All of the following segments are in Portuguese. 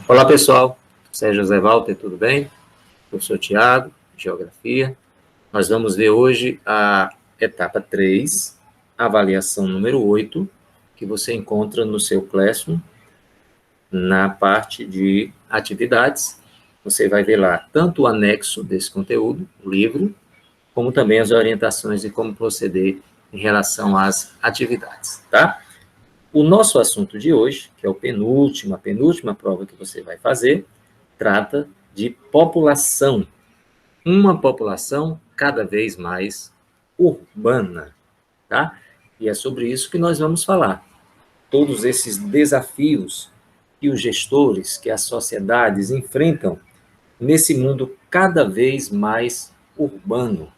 Olá, pessoal. Sérgio José Walter, tudo bem? Professor Tiago, Geografia. Nós vamos ver hoje a etapa 3, avaliação número 8, que você encontra no seu Classroom, na parte de atividades. Você vai ver lá tanto o anexo desse conteúdo, o livro, como também as orientações de como proceder em relação às atividades, tá? O nosso assunto de hoje, que é a penúltima prova que você vai fazer, trata de população. Uma população cada vez mais urbana, tá? E é sobre isso que nós vamos falar. Todos esses desafios que os gestores, que as sociedades enfrentam nesse mundo cada vez mais urbano.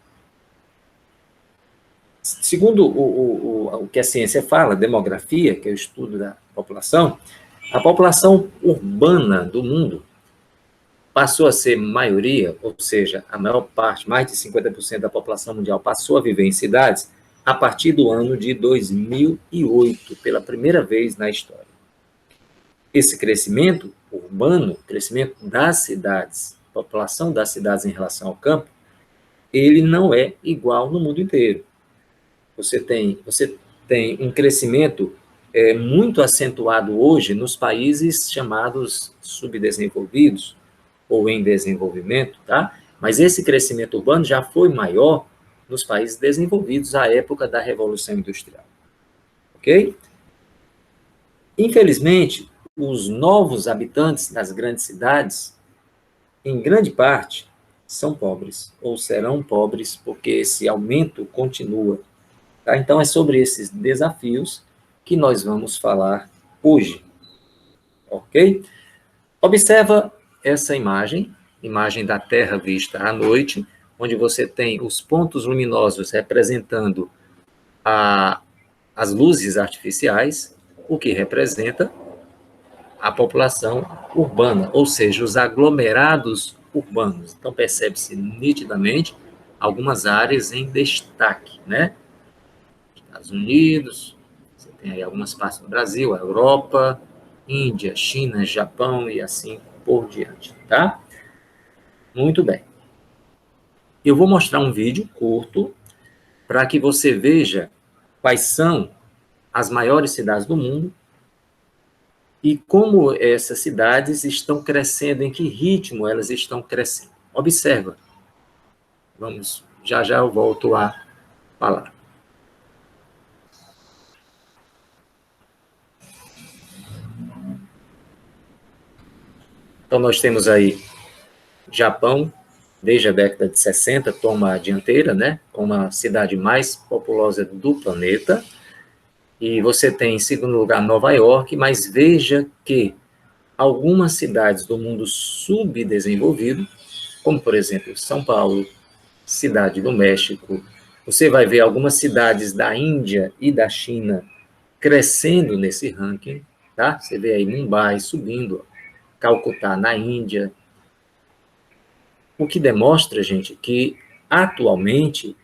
Segundo o que a ciência fala, demografia, que é o estudo da população, a população urbana do mundo passou a ser maioria, ou seja, a maior parte, mais de 50% da população mundial passou a viver em cidades a partir do ano de 2008, pela primeira vez na história. Esse crescimento urbano, crescimento das cidades, população das cidades em relação ao campo, ele não é igual no mundo inteiro. Você tem um crescimento muito acentuado hoje nos países chamados subdesenvolvidos ou em desenvolvimento, tá? Mas esse crescimento urbano já foi maior nos países desenvolvidos à época da Revolução Industrial, ok? Infelizmente, os novos habitantes das grandes cidades, em grande parte, são pobres, ou serão pobres, porque esse aumento continua. Tá? Então, é sobre esses desafios que nós vamos falar hoje, ok? Observa essa imagem da Terra vista à noite, onde você tem os pontos luminosos representando as luzes artificiais, o que representa a população urbana, ou seja, os aglomerados urbanos. Então, percebe-se nitidamente algumas áreas em destaque, né? Estados Unidos, você tem aí algumas partes do Brasil, a Europa, Índia, China, Japão e assim por diante, tá? Muito bem. Eu vou mostrar um vídeo curto para que você veja quais são as maiores cidades do mundo e como essas cidades estão crescendo, em que ritmo elas estão crescendo. Observa. Já eu volto a falar. Então, nós temos aí Japão, desde a década de 60, toma a dianteira, né, como a cidade mais populosa do planeta. E você tem, em segundo lugar, Nova York, mas veja que algumas cidades do mundo subdesenvolvido, como, por exemplo, São Paulo, Cidade do México, você vai ver algumas cidades da Índia e da China crescendo nesse ranking, tá? Você vê aí Mumbai subindo, Calcutá na Índia, o que demonstra, gente, que atualmente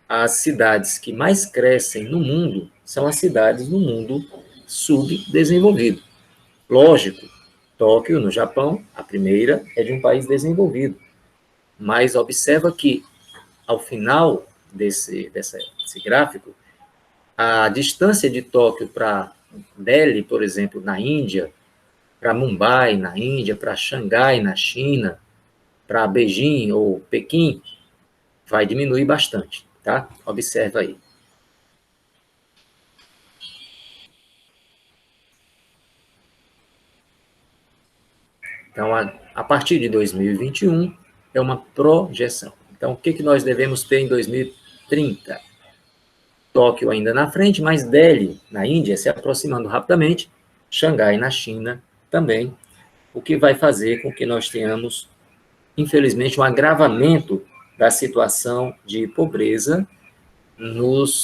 as cidades que mais crescem no mundo são as cidades no mundo subdesenvolvido. Lógico, Tóquio, no Japão, a primeira é de um país desenvolvido, mas observa que, ao final desse gráfico, a distância de Tóquio para Delhi, por exemplo, na Índia, para Mumbai, na Índia, para Xangai, na China, para Beijing ou Pequim, vai diminuir bastante, tá? Observa aí. Então, a partir de 2021, é uma projeção. Então, o que nós devemos ter em 2030? Tóquio ainda na frente, mas Delhi, na Índia, se aproximando rapidamente, Xangai, na China, também, o que vai fazer com que nós tenhamos, infelizmente, um agravamento da situação de pobreza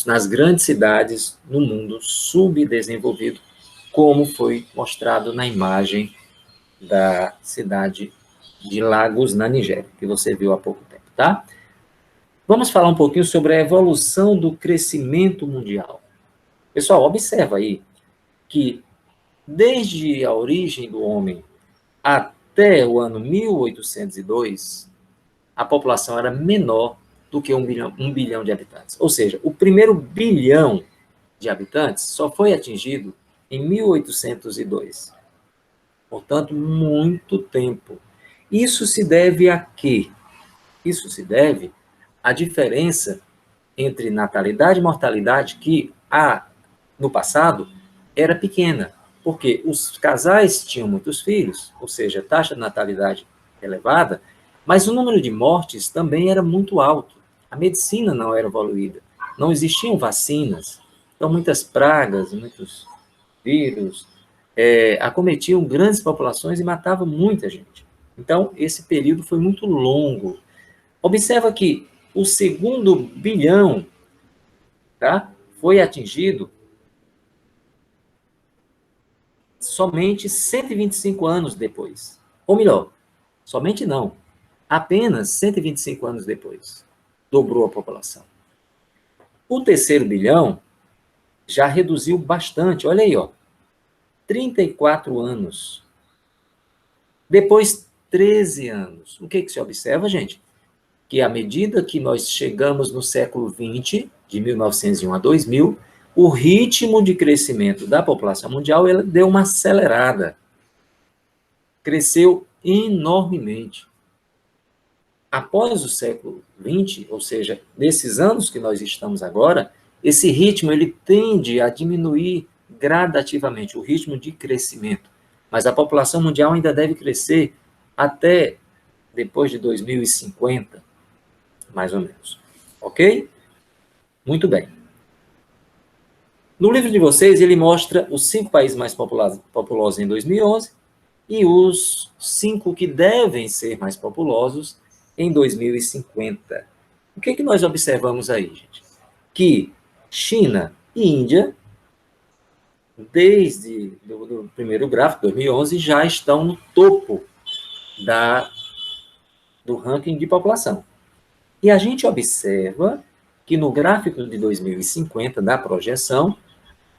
nas grandes cidades no mundo subdesenvolvido, como foi mostrado na imagem da cidade de Lagos, na Nigéria, que você viu há pouco tempo, tá? Vamos falar um pouquinho sobre a evolução do crescimento mundial. Pessoal, observa aí que desde a origem do homem até o ano 1802, a população era menor do que 1 bilhão de habitantes. Ou seja, o primeiro bilhão de habitantes só foi atingido em 1802. Portanto, muito tempo. Isso se deve a quê? Isso se deve à diferença entre natalidade e mortalidade, que no passado era pequena, porque os casais tinham muitos filhos, ou seja, taxa de natalidade elevada, mas o número de mortes também era muito alto. A medicina não era evoluída, não existiam vacinas, então muitas pragas, muitos vírus acometiam grandes populações e matavam muita gente. Então, esse período foi muito longo. Observa que o segundo bilhão, tá, foi atingido somente 125 anos depois. Ou melhor, somente não, apenas 125 anos depois. Dobrou a população. O terceiro bilhão já reduziu bastante. Olha aí, ó, 34 anos. Depois, 13 anos. O que se observa, gente? Que à medida que nós chegamos no século XX, de 1901 a 2000, o ritmo de crescimento da população mundial deu uma acelerada. Cresceu enormemente. Após o século XX, ou seja, nesses anos que nós estamos agora, esse ritmo ele tende a diminuir gradativamente, o ritmo de crescimento. Mas a população mundial ainda deve crescer até depois de 2050, mais ou menos. Ok? Muito bem. No livro de vocês, ele mostra os 5 países mais populosos em 2011 e os 5 que devem ser mais populosos em 2050. O que nós observamos aí, gente? Que China e Índia, desde o primeiro gráfico, 2011, já estão no topo do ranking de população. E a gente observa que no gráfico de 2050, da projeção,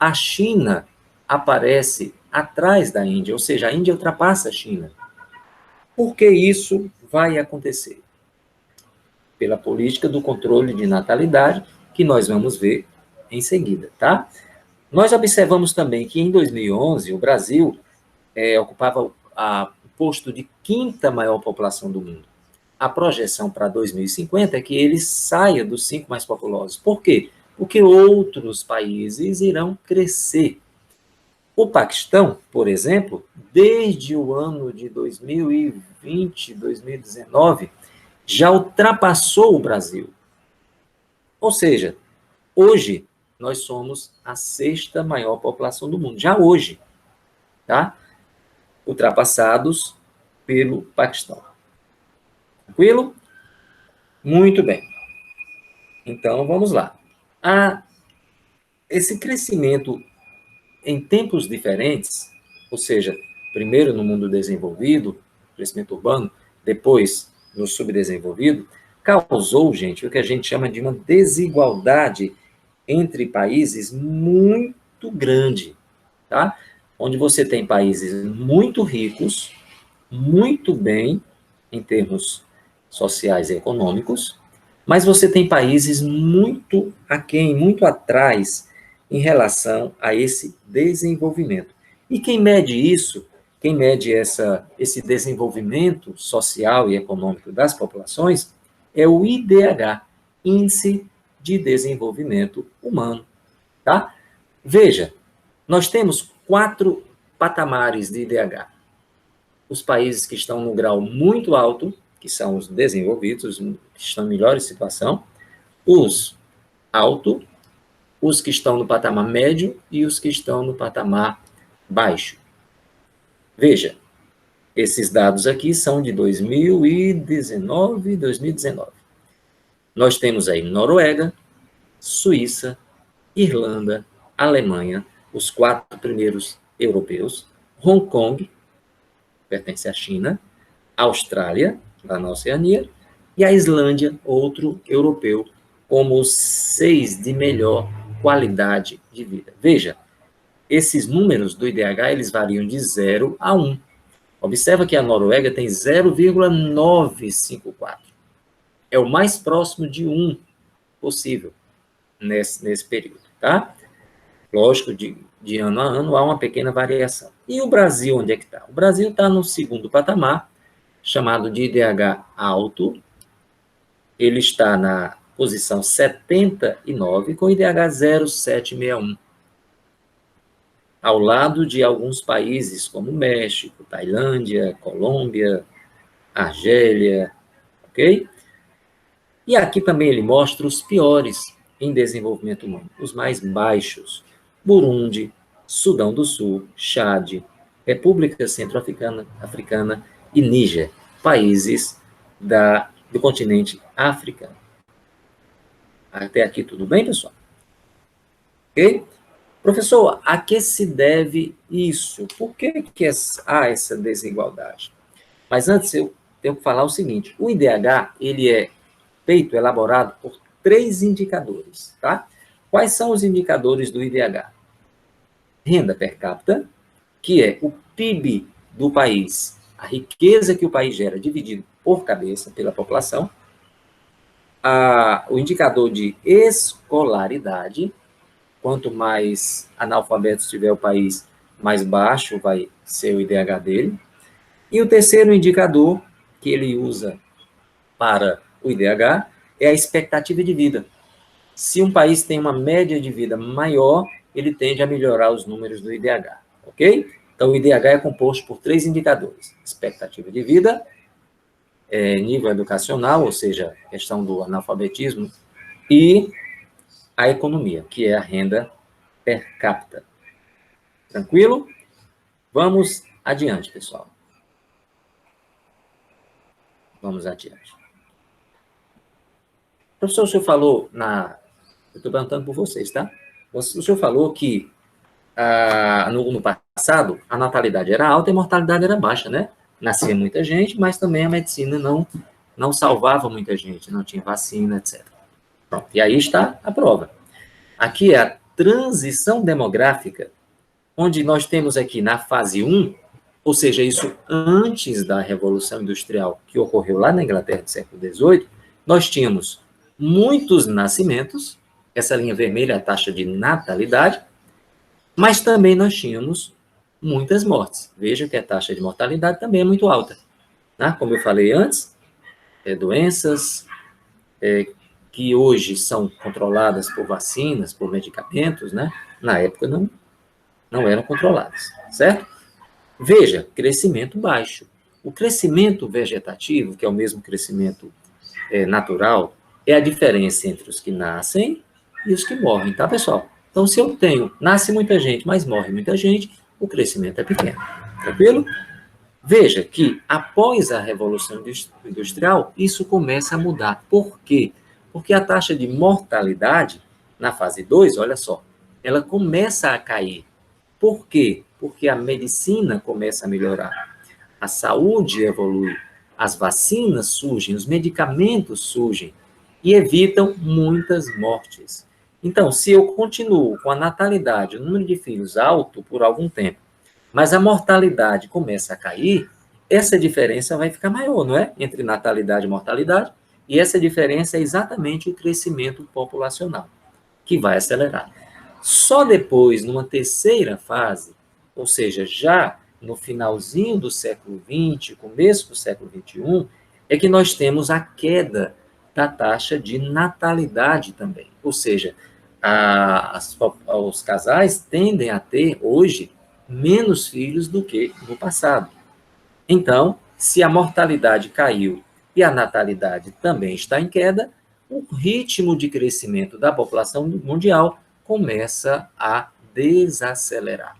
a China aparece atrás da Índia, ou seja, a Índia ultrapassa a China. Por que isso vai acontecer? Pela política do controle de natalidade, que nós vamos ver em seguida, tá? Nós observamos também que em 2011 o Brasil ocupava o posto de 5ª maior população do mundo. A projeção para 2050 é que ele saia dos 5 mais populosos. Por quê? Porque outros países irão crescer. O Paquistão, por exemplo, desde o ano de 2020, 2019, já ultrapassou o Brasil. Ou seja, hoje nós somos a 6ª maior população do mundo, já hoje, tá? Ultrapassados pelo Paquistão. Tranquilo? Muito bem. Então, vamos lá. Esse crescimento em tempos diferentes, ou seja, primeiro no mundo desenvolvido, crescimento urbano, depois no subdesenvolvido, causou, gente, o que a gente chama de uma desigualdade entre países muito grande, tá? Onde você tem países muito ricos, muito bem em termos sociais e econômicos, mas você tem países muito aquém, muito atrás em relação a esse desenvolvimento. E quem mede isso, quem mede esse desenvolvimento social e econômico das populações, é o IDH, Índice de Desenvolvimento Humano. Tá? Veja, nós temos 4 patamares de IDH. Os países que estão no grau muito alto, que são os desenvolvidos, que estão em melhor situação, os alto, os que estão no patamar médio e os que estão no patamar baixo. Veja, esses dados aqui são de 2019 e 2019. Nós temos aí Noruega, Suíça, Irlanda, Alemanha, os 4 primeiros europeus, Hong Kong, pertence à China, Austrália, lá na Oceania, e a Islândia, outro europeu, como os 6 de melhor qualidade de vida. Veja, esses números do IDH, eles variam de 0 a 1. Observa que a Noruega tem 0,954. É o mais próximo de 1 possível nesse período, tá? Lógico, de ano a ano há uma pequena variação. E o Brasil, onde é que está? O Brasil está no segundo patamar, chamado de IDH alto. Ele está na posição 79, com IDH 0,761, ao lado de alguns países como México, Tailândia, Colômbia, Argélia, ok? E aqui também ele mostra os piores em desenvolvimento humano, os mais baixos: Burundi, Sudão do Sul, Chade, República Centro-Africana e Níger, países do continente africano. Até aqui tudo bem, pessoal? Ok? Professor, a que se deve isso? Por que há essa desigualdade? Mas antes eu tenho que falar o seguinte: o IDH ele é elaborado por 3 indicadores, tá? Quais são os indicadores do IDH? Renda per capita, que é o PIB do país, a riqueza que o país gera dividido por cabeça, pela população. O indicador de escolaridade, quanto mais analfabetos tiver o país, mais baixo vai ser o IDH dele. E o terceiro indicador que ele usa para o IDH é a expectativa de vida. Se um país tem uma média de vida maior, ele tende a melhorar os números do IDH, ok? Então, o IDH é composto por 3 indicadores: expectativa de vida, nível educacional, ou seja, questão do analfabetismo, e a economia, que é a renda per capita. Tranquilo? Vamos adiante, pessoal. Vamos adiante. Professor, o senhor falou eu estou perguntando por vocês, tá? O senhor falou que no passado a natalidade era alta e a mortalidade era baixa, né? Nascia muita gente, mas também a medicina não salvava muita gente, não tinha vacina, etc. Pronto, e aí está a prova. Aqui é a transição demográfica, onde nós temos aqui na fase 1, ou seja, isso antes da Revolução Industrial, que ocorreu lá na Inglaterra do século XVIII, nós tínhamos muitos nascimentos, essa linha vermelha é a taxa de natalidade, mas também nós tínhamos muitas mortes. Veja que a taxa de mortalidade também é muito alta, né? Como eu falei antes, doenças que hoje são controladas por vacinas, por medicamentos, né? Na época não eram controladas, certo? Veja, crescimento baixo. O crescimento vegetativo, que é o mesmo crescimento natural, é a diferença entre os que nascem e os que morrem, tá, pessoal? Então, se eu nasce muita gente, mas morre muita gente, o crescimento é pequeno. Tranquilo? Veja que, após a Revolução Industrial, isso começa a mudar. Por quê? Porque a taxa de mortalidade, na fase 2, olha só, ela começa a cair. Por quê? Porque a medicina começa a melhorar. A saúde evolui, as vacinas surgem, os medicamentos surgem e evitam muitas mortes. Então, se eu continuo com a natalidade, o número de filhos alto por algum tempo, mas a mortalidade começa a cair, essa diferença vai ficar maior, não é? Entre natalidade e mortalidade, e essa diferença é exatamente o crescimento populacional, que vai acelerar. Só depois, numa terceira fase, ou seja, já no finalzinho do século XX, começo do século XXI, é que nós temos a queda da taxa de natalidade também. Ou seja, os casais tendem a ter, hoje, menos filhos do que no passado. Então, se a mortalidade caiu e a natalidade também está em queda, o ritmo de crescimento da população mundial começa a desacelerar.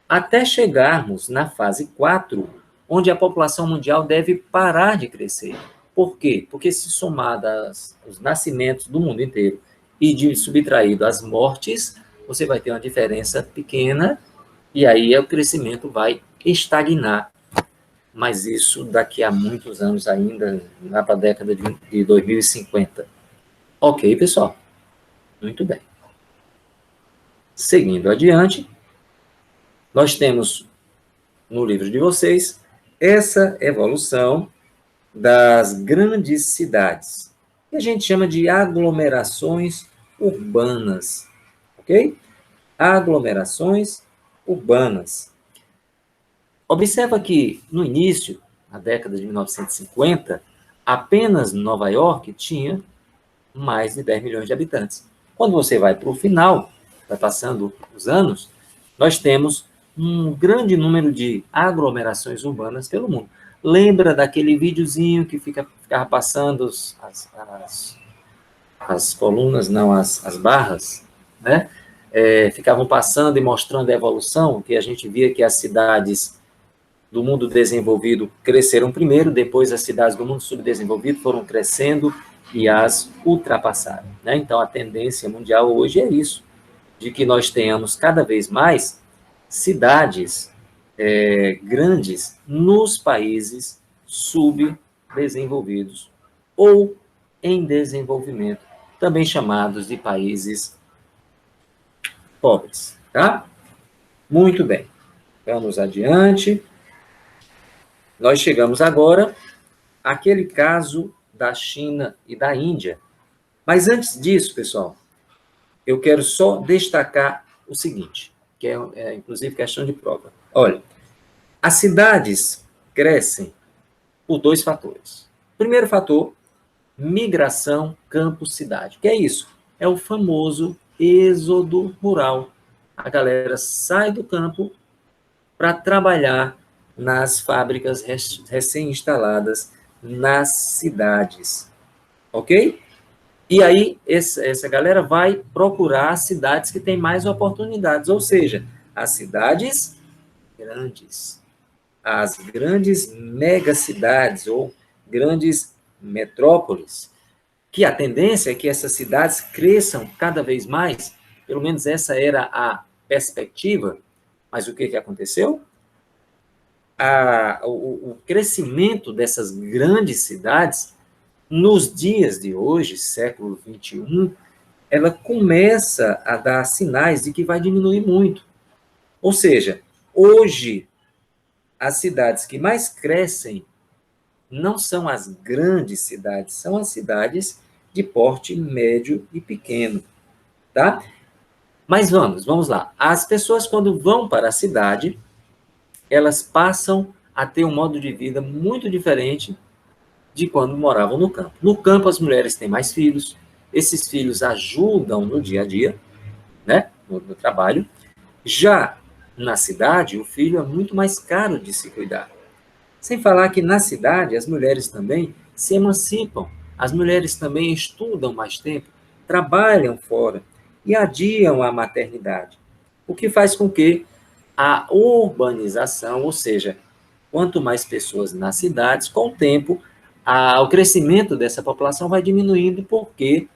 Até chegarmos na fase 4, onde a população mundial deve parar de crescer. Por quê? Porque se somado os nascimentos do mundo inteiro e de subtraído as mortes, você vai ter uma diferença pequena e aí o crescimento vai estagnar. Mas isso daqui a muitos anos ainda, lá para a década de 2050. Ok, pessoal? Muito bem. Seguindo adiante, nós temos no livro de vocês essa evolução das grandes cidades, que a gente chama de aglomerações urbanas, ok? Aglomerações urbanas. Observa que, no início, na década de 1950, apenas Nova York tinha mais de 10 milhões de habitantes. Quando você vai para o final, vai passando os anos, nós temos um grande número de aglomerações urbanas pelo mundo. Lembra daquele videozinho que ficava passando as colunas, não, as barras, né? Ficavam passando e mostrando a evolução, que a gente via que as cidades do mundo desenvolvido cresceram primeiro, depois as cidades do mundo subdesenvolvido foram crescendo e as ultrapassaram, né? Então, a tendência mundial hoje é isso, de que nós tenhamos cada vez mais cidades grandes nos países subdesenvolvidos ou em desenvolvimento, também chamados de países pobres, tá? Muito bem, vamos adiante. Nós chegamos agora àquele caso da China e da Índia. Mas antes disso, pessoal, eu quero só destacar o seguinte, que é inclusive questão de prova. Olha, as cidades crescem por dois fatores. Primeiro fator, migração campo-cidade. O que é isso? É o famoso êxodo rural. A galera sai do campo para trabalhar nas fábricas recém-instaladas nas cidades, ok? E aí, essa galera vai procurar cidades que têm mais oportunidades, ou seja, as cidades grandes, as grandes megacidades ou grandes metrópoles, que a tendência é que essas cidades cresçam cada vez mais, pelo menos essa era a perspectiva, mas o que aconteceu? O crescimento dessas grandes cidades, nos dias de hoje, século XXI, ela começa a dar sinais de que vai diminuir muito. Ou seja, hoje, as cidades que mais crescem não são as grandes cidades, são as cidades de porte médio e pequeno, tá? Mas vamos lá. As pessoas, quando vão para a cidade, elas passam a ter um modo de vida muito diferente de quando moravam no campo. No campo, as mulheres têm mais filhos, esses filhos ajudam no dia a dia, né, no trabalho. Já na cidade, o filho é muito mais caro de se cuidar. Sem falar que na cidade, as mulheres também se emancipam, as mulheres também estudam mais tempo, trabalham fora e adiam a maternidade, o que faz com que a urbanização, ou seja, quanto mais pessoas nas cidades, com o tempo, o crescimento dessa população vai diminuindo, porque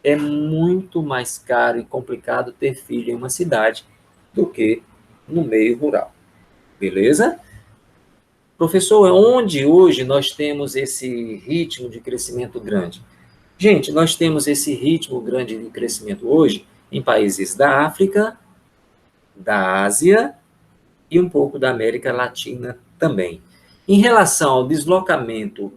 é muito mais caro e complicado ter filho em uma cidade do que no meio rural. Beleza? Professor, onde hoje nós temos esse ritmo de crescimento grande? Gente, nós temos esse ritmo grande de crescimento hoje em países da África, da Ásia e um pouco da América Latina também. Em relação ao deslocamento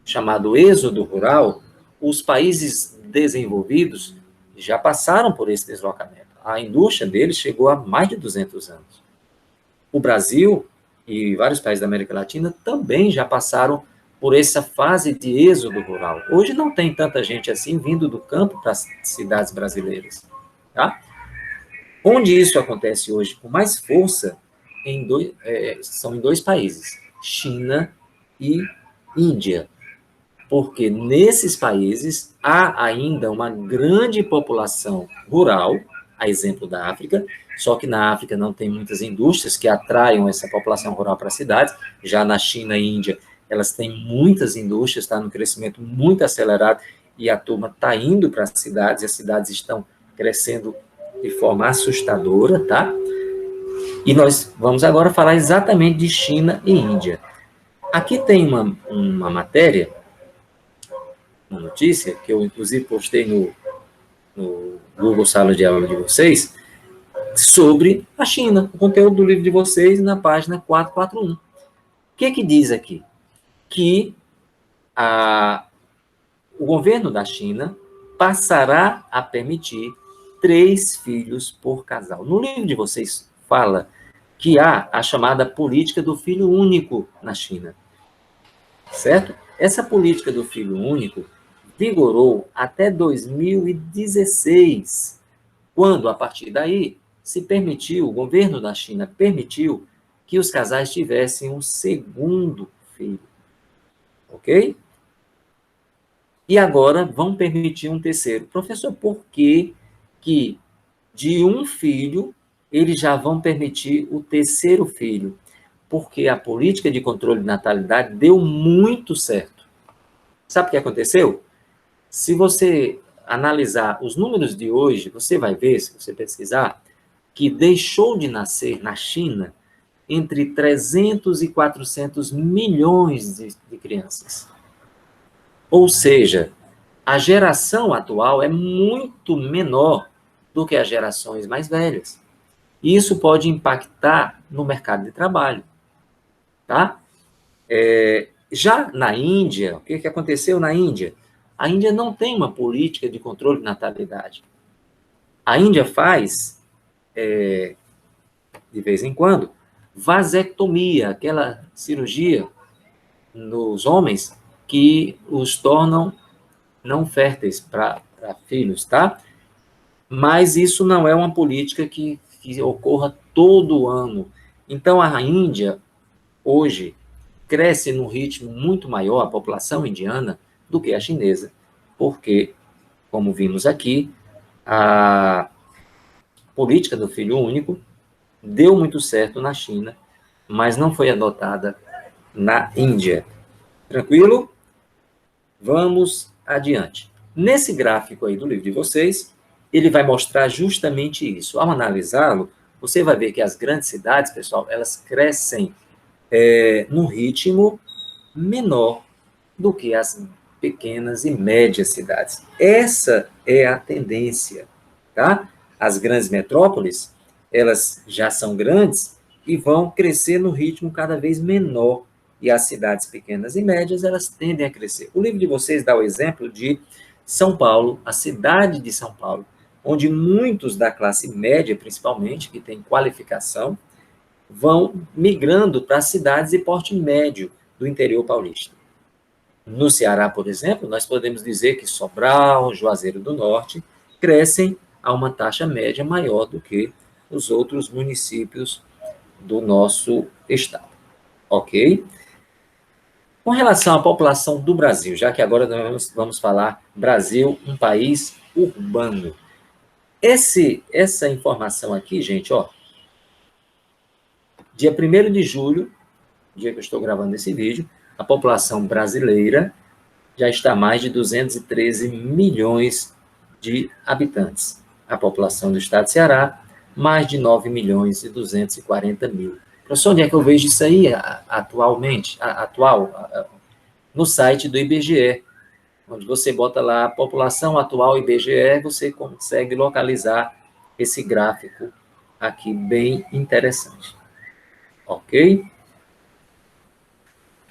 chamado êxodo rural, os países desenvolvidos já passaram por esse deslocamento. A indústria deles chegou a mais de 200 anos. O Brasil e vários países da América Latina também já passaram por essa fase de êxodo rural. Hoje não tem tanta gente assim vindo do campo para as cidades brasileiras, tá? Onde isso acontece hoje com mais força são em dois países, China e Índia, porque nesses países há ainda uma grande população rural, a exemplo da África, só que na África não tem muitas indústrias que atraiam essa população rural para as cidades. Já na China e Índia, elas têm muitas indústrias, está no crescimento muito acelerado, e a turma está indo para as cidades, e as cidades estão crescendo de forma assustadora, tá? E nós vamos agora falar exatamente de China e Índia. Aqui tem uma matéria, uma notícia, que eu inclusive postei no Google Sala de Aula de vocês, sobre a China, o conteúdo do livro de vocês na página 441. que diz aqui? Que o governo da China passará a permitir 3 filhos por casal. No livro de vocês fala que há a chamada política do filho único na China, certo? Essa política do filho único vigorou até 2016, quando, a partir daí, se permitiu, o governo da China permitiu que os casais tivessem um segundo filho, ok? E agora vão permitir um terceiro. Professor, por que de um filho eles já vão permitir o terceiro filho? Porque a política de controle de natalidade deu muito certo. Sabe o que aconteceu? Se você analisar os números de hoje, você vai ver, se você pesquisar, que deixou de nascer na China entre 300 e 400 milhões de crianças. Ou seja, a geração atual é muito menor do que as gerações mais velhas. E isso pode impactar no mercado de trabalho. Tá? Já na Índia, o que aconteceu na Índia? A Índia não tem uma política de controle de natalidade. A Índia faz, de vez em quando, vasectomia, aquela cirurgia nos homens que os tornam não férteis para filhos, tá? Mas isso não é uma política que ocorra todo ano. Então, a Índia, hoje, cresce num ritmo muito maior, a população indiana, do que a chinesa, porque, como vimos aqui, a política do filho único deu muito certo na China, mas não foi adotada na Índia. Tranquilo? Vamos adiante. Nesse gráfico aí do livro de vocês, ele vai mostrar justamente isso. Ao analisá-lo, você vai ver que as grandes cidades, pessoal, elas crescem num ritmo menor do que as pequenas e médias cidades. Essa é a tendência, tá? As grandes metrópoles, elas já são grandes e vão crescer no ritmo cada vez menor. E as cidades pequenas e médias, elas tendem a crescer. O livro de vocês dá o exemplo de São Paulo, a cidade de São Paulo, onde muitos da classe média, principalmente, que tem qualificação, vão migrando para cidades de porte médio do interior paulista. No Ceará, por exemplo, nós podemos dizer que Sobral, Juazeiro do Norte, crescem a uma taxa média maior do que os outros municípios do nosso estado. Ok? Com relação à população do Brasil, já que agora nós vamos falar Brasil, um país urbano. Essa informação aqui, gente, ó, dia 1º de julho, dia que eu estou gravando esse vídeo, a população brasileira já está a mais de 213 milhões de habitantes. A população do estado de Ceará, mais de 9 milhões e 240 mil. Professor, onde é que eu vejo isso aí atualmente? No site do IBGE, onde você bota lá a população atual IBGE, você consegue localizar esse gráfico aqui, bem interessante. Ok?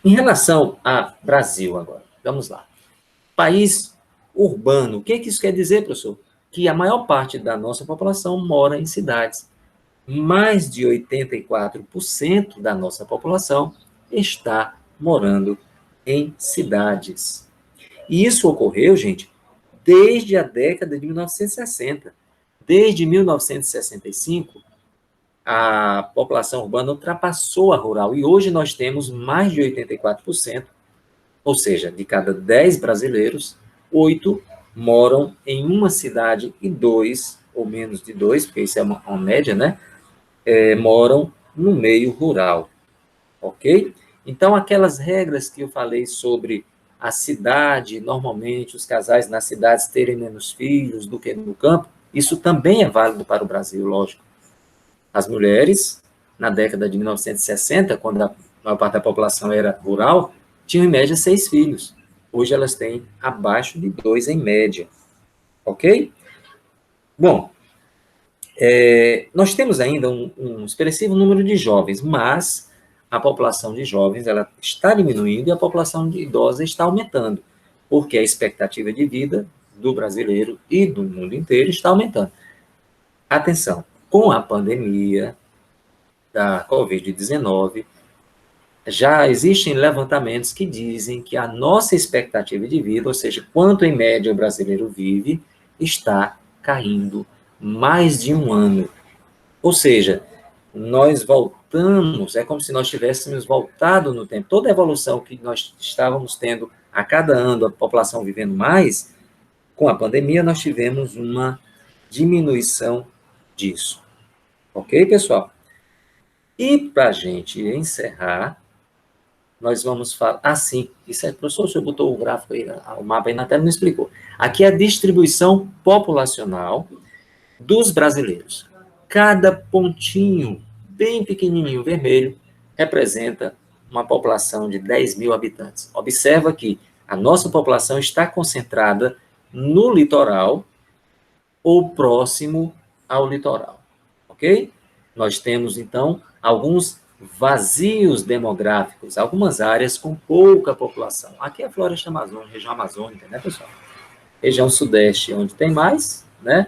Em relação a Brasil agora, vamos lá. País urbano, o que isso quer dizer, professor? Que a maior parte da nossa população mora em cidades. Mais de 84% da nossa população está morando em cidades. E isso ocorreu, gente, desde a década de 1960. Desde 1965, a população urbana ultrapassou a rural e hoje nós temos mais de 84%, ou seja, de cada 10 brasileiros, 8 moram em uma cidade e 2, ou menos de 2, porque isso é uma média, né? Moram no meio rural, ok? Então, aquelas regras que eu falei sobre a cidade, normalmente os casais nas cidades terem menos filhos do que no campo, isso também é válido para o Brasil, lógico. As mulheres, na década de 1960, quando a maior parte da população era rural, tinham em média 6 filhos. Hoje elas têm abaixo de 2 em média, ok? Bom, nós temos ainda um expressivo número de jovens, mas a população de jovens ela está diminuindo e a população de idosos está aumentando, porque a expectativa de vida do brasileiro e do mundo inteiro está aumentando. Atenção, com a pandemia da Covid-19, já existem levantamentos que dizem que a nossa expectativa de vida, ou seja, quanto em média o brasileiro vive, está caindo mais de um ano. Ou seja, nós voltamos, é como se nós tivéssemos voltado no tempo. Toda a evolução que nós estávamos tendo a cada ano, a população vivendo mais, com a pandemia nós tivemos uma diminuição disso. Ok, pessoal? E para a gente encerrar, nós vamos falar. Ah, sim, isso é, professor, o senhor botou o gráfico aí, o mapa aí na tela, não explicou. Aqui é a distribuição populacional dos brasileiros. Cada pontinho, bem pequenininho, vermelho, representa uma população de 10 mil habitantes. Observa que a nossa população está concentrada no litoral ou próximo ao litoral, ok? Nós temos, então, alguns vazios demográficos, algumas áreas com pouca população. Aqui é a floresta amazônica, região amazônica, né, pessoal? Região sudeste, onde tem mais, né?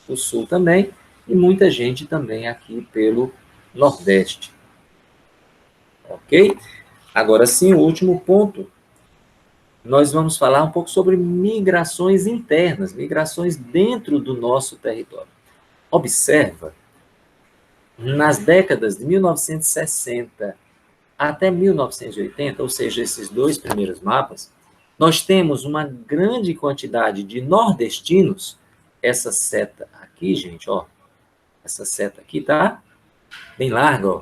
O sul também, e muita gente também aqui pelo nordeste. Ok? Agora sim, o último ponto, nós vamos falar um pouco sobre migrações internas, migrações dentro do nosso território. Observa, nas décadas de 1960 até 1980, ou seja, esses dois primeiros mapas, nós temos uma grande quantidade de nordestinos, essa seta aqui, gente, ó, essa seta aqui tá bem larga, ó,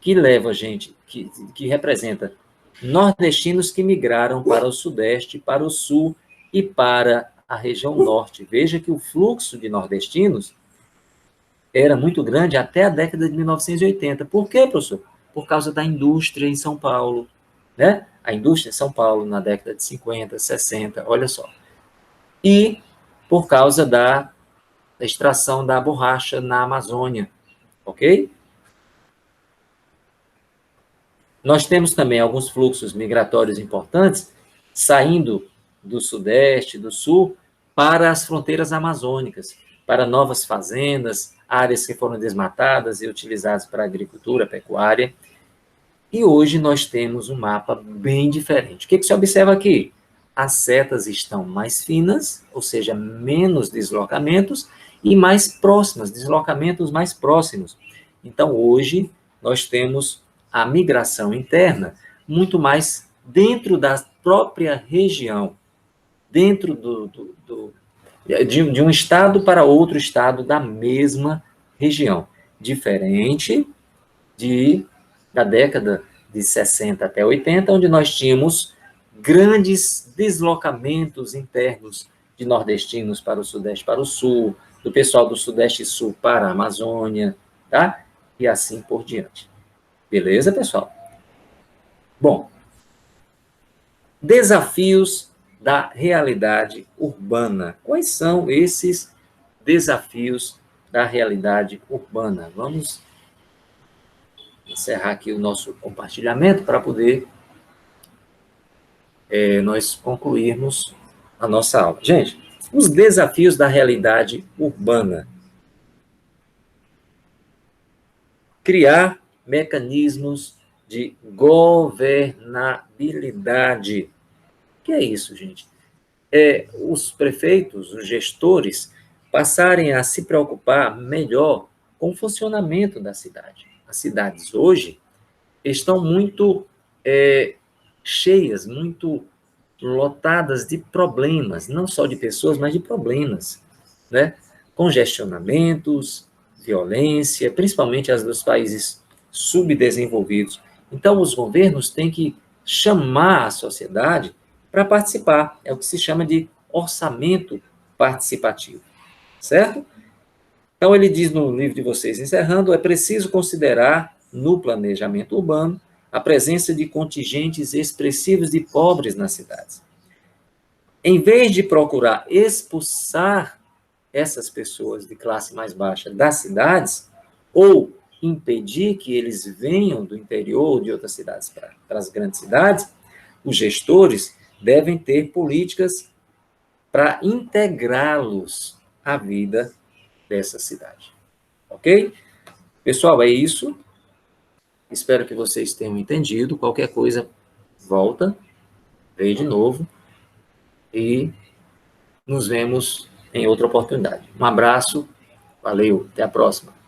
que leva a gente, que representa nordestinos que migraram para o sudeste, para o sul e para a região norte. Veja que o fluxo de nordestinos era muito grande até a década de 1980. Por quê, professor? Por causa da indústria em São Paulo, né? A indústria em São Paulo na década de 50, 60, olha só. E por causa da extração da borracha na Amazônia, ok? Nós temos também alguns fluxos migratórios importantes saindo do sudeste, do sul, para as fronteiras amazônicas, para novas fazendas, áreas que foram desmatadas e utilizadas para agricultura, pecuária. E hoje nós temos um mapa bem diferente. O que se observa aqui? As setas estão mais finas, ou seja, menos deslocamentos, e mais próximas, deslocamentos mais próximos. Então, hoje, nós temos a migração interna muito mais dentro da própria região, dentro de um estado para outro estado da mesma região, diferente da década de 60 até 80, onde nós tínhamos grandes deslocamentos internos de nordestinos para o sudeste, para o sul, do pessoal do sudeste e sul para a Amazônia, tá? E assim por diante. Beleza, pessoal? Bom, desafios da realidade urbana. Quais são esses desafios da realidade urbana? Vamos encerrar aqui o nosso compartilhamento para poder nós concluirmos a nossa aula. Gente, os desafios da realidade urbana. Criar mecanismos de governabilidade. O que é isso, gente? Os prefeitos, os gestores, passarem a se preocupar melhor com o funcionamento da cidade. As cidades hoje estão muito cheias, muito lotadas de problemas, não só de pessoas, mas de problemas, né? Congestionamentos, violência, principalmente as dos países subdesenvolvidos. Então, os governos têm que chamar a sociedade para participar. É o que se chama de orçamento participativo, certo? Então, ele diz no livro de vocês, encerrando, é preciso considerar, no planejamento urbano, a presença de contingentes expressivos de pobres nas cidades. Em vez de procurar expulsar essas pessoas de classe mais baixa das cidades, ou impedir que eles venham do interior ou de outras cidades para as grandes cidades, os gestores devem ter políticas para integrá-los à vida dessa cidade. Ok? Pessoal, é isso. Espero que vocês tenham entendido. Qualquer coisa, volta, vê de novo e nos vemos em outra oportunidade. Um abraço, valeu, até a próxima.